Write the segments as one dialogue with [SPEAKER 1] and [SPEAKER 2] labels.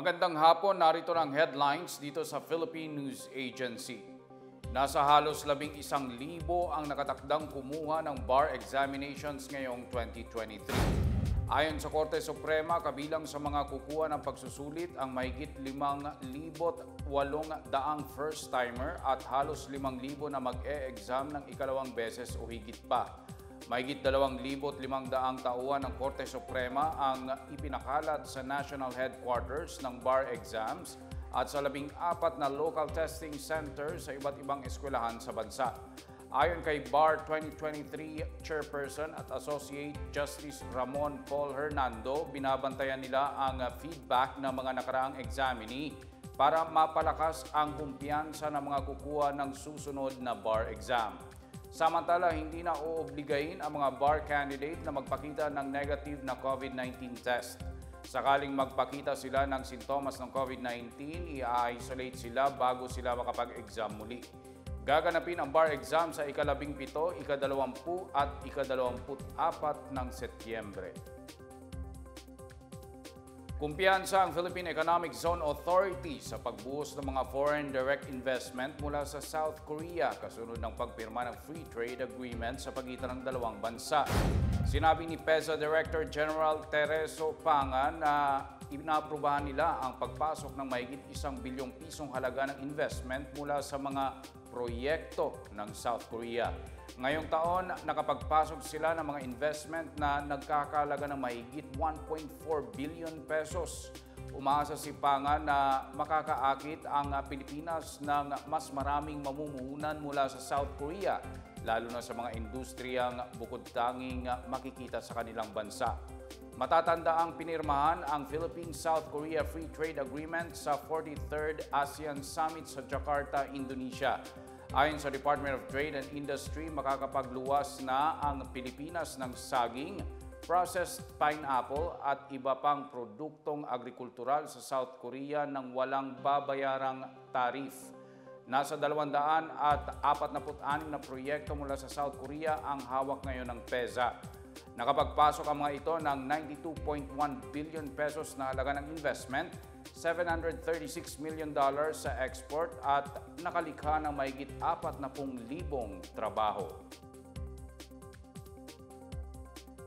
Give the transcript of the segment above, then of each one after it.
[SPEAKER 1] Magandang hapon, narito ang headlines dito sa Philippine News Agency. Nasa halos 11,000 ang nakatakdang kumuha ng bar examinations ngayong 2023. Ayon sa Korte Suprema, kabilang sa mga kukuha ng pagsusulit ang mahigit 5,800 first-timer at halos 5,000 na mag-e-exam ng ikalawang beses o higit pa. Mahigit 2,500 tauhan ng Korte Suprema ang ipinakalat sa National Headquarters ng bar exams at sa 14 na local testing centers sa iba't ibang eskwelahan sa bansa. Ayon kay Bar 2023 Chairperson at Associate Justice Ramon Paul Hernando, binabantayan nila ang feedback ng mga nakaraang examinee para mapalakas ang kumpiyansa ng mga kukuha ng susunod na bar exam. Samantala, hindi na oobligahin ang mga bar candidate na magpakita ng negative na COVID-19 test. Sakaling magpakita sila ng sintomas ng COVID-19, i-isolate sila bago sila makapag-exam muli. Gaganapin ang bar exam sa ika-17, ika-20 at ika-24 ng Setyembre. Kumpiyansa ang Philippine Economic Zone Authority sa pagbuhos ng mga foreign direct investment mula sa South Korea kasunod ng pagpirma ng Free Trade Agreement sa pagitan ng dalawang bansa. Sinabi ni PEZA Director General Tereso Pangan na inaprubahan nila ang pagpasok ng mahigit 1 bilyong pisong halaga ng investment mula sa mga proyekto ng South Korea. Ngayong taon, nakapagpasok sila ng mga investment na nagkakalaga ng mahigit 1.4 billion pesos. Umaasa si Pangan na makakaakit ang Pilipinas ng mas maraming mamumuhunan mula sa South Korea, lalo na sa mga industriyang bukod tanging makikita sa kanilang bansa. Matatanda ang pinirmahan ang Philippine-South Korea Free Trade Agreement sa 43rd ASEAN Summit sa Jakarta, Indonesia. Ayon sa Department of Trade and Industry, makakapagluwas na ang Pilipinas ng saging, processed pineapple at iba pang produktong agrikultural sa South Korea ng walang babayarang tarif. Nasa 246 na proyekto mula sa South Korea ang hawak ngayon ng PEZA. Nakapagpasok ang mga ito ng 92.1 billion pesos na halaga ng investment, $736 million sa export at nakalikha ng mahigit 40,000 trabaho.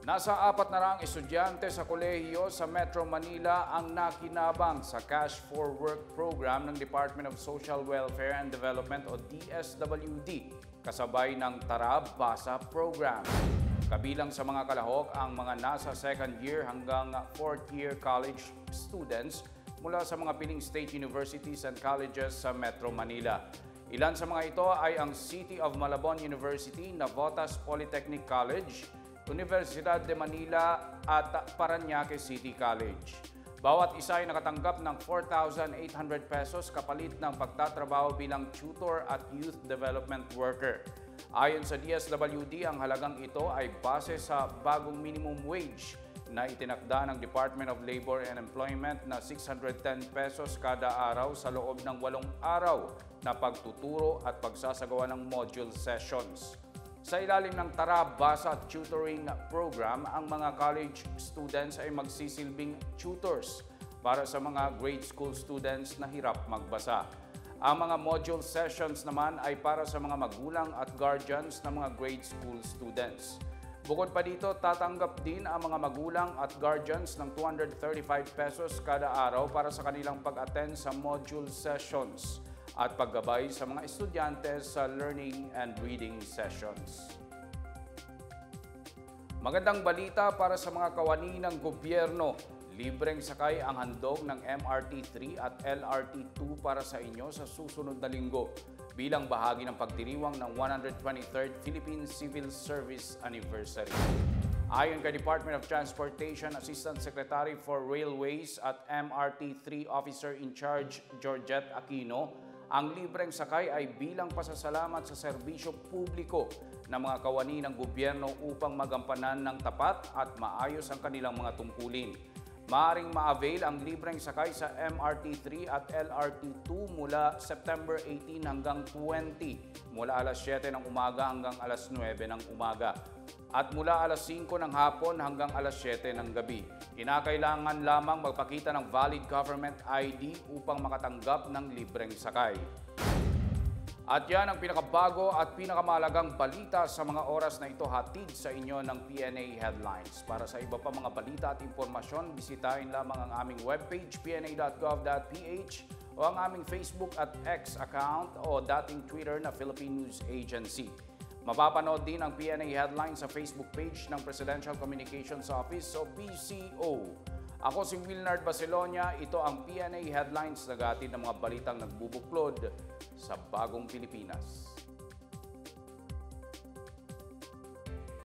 [SPEAKER 1] Nasa 4 na raang estudyante sa kolehiyo sa Metro Manila ang nakinabang sa Cash for Work program ng Department of Social Welfare and Development o DSWD kasabay ng Tara Basa program. Kabilang sa mga kalahok ang mga nasa second year hanggang fourth year college students mula sa mga piling state universities and colleges sa Metro Manila. Ilan sa mga ito ay ang City of Malabon University, Navotas Polytechnic College, Universidad de Manila at Parañaque City College. Bawat isa ay nakatanggap ng 4,800 pesos kapalit ng pagtatrabaho bilang tutor at youth development worker. Ayon sa DSWD, ang halagang ito ay base sa bagong minimum wage na itinakda ng Department of Labor and Employment na 610 pesos kada araw sa loob ng 8 araw na pagtuturo at pagsasagawa ng module sessions. Sa ilalim ng Tara Basa Tutoring Program, ang mga college students ay magsisilbing tutors para sa mga grade school students na hirap magbasa. Ang mga module sessions naman ay para sa mga magulang at guardians ng mga grade school students. Bukod pa dito, tatanggap din ang mga magulang at guardians ng 235 pesos kada araw para sa kanilang pag-attend sa module sessions at paggabay sa mga estudyante sa learning and reading sessions. Magandang balita para sa mga kawani ng gobyerno. Libreng sakay ang handog ng MRT-3 at LRT-2 para sa inyo sa susunod na linggo bilang bahagi ng pagdiriwang ng 123rd Philippine Civil Service Anniversary. Ayon kay Department of Transportation Assistant Secretary for Railways at MRT-3 Officer in Charge Georgette Aquino, ang libreng sakay ay bilang pasasalamat sa serbisyo publiko ng mga kawani ng gobyerno upang magampanan ng tapat at maayos ang kanilang mga tungkulin. Maaring ma-avail ang libreng sakay sa MRT3 at LRT2 mula September 18 hanggang 20, mula alas 7 ng umaga hanggang alas 9 ng umaga, at mula alas 5 ng hapon hanggang alas 7 ng gabi. Kinakailangan lamang magpakita ng valid government ID upang makatanggap ng libreng sakay. At yan ang pinakabago at pinakamalagang balita sa mga oras na ito, hatid sa inyo ng PNA Headlines. Para sa iba pa mga balita at impormasyon, bisitahin lamang ang aming webpage pna.gov.ph o ang aming Facebook at X account o dating Twitter na Philippine News Agency. Mapapanood din ang PNA Headlines sa Facebook page ng Presidential Communications Office o PCO. Ako si Wilnard Baselonia, ito ang PNA Headlines, naghahatid ng mga balitang nagbubuklod sa bagong Pilipinas.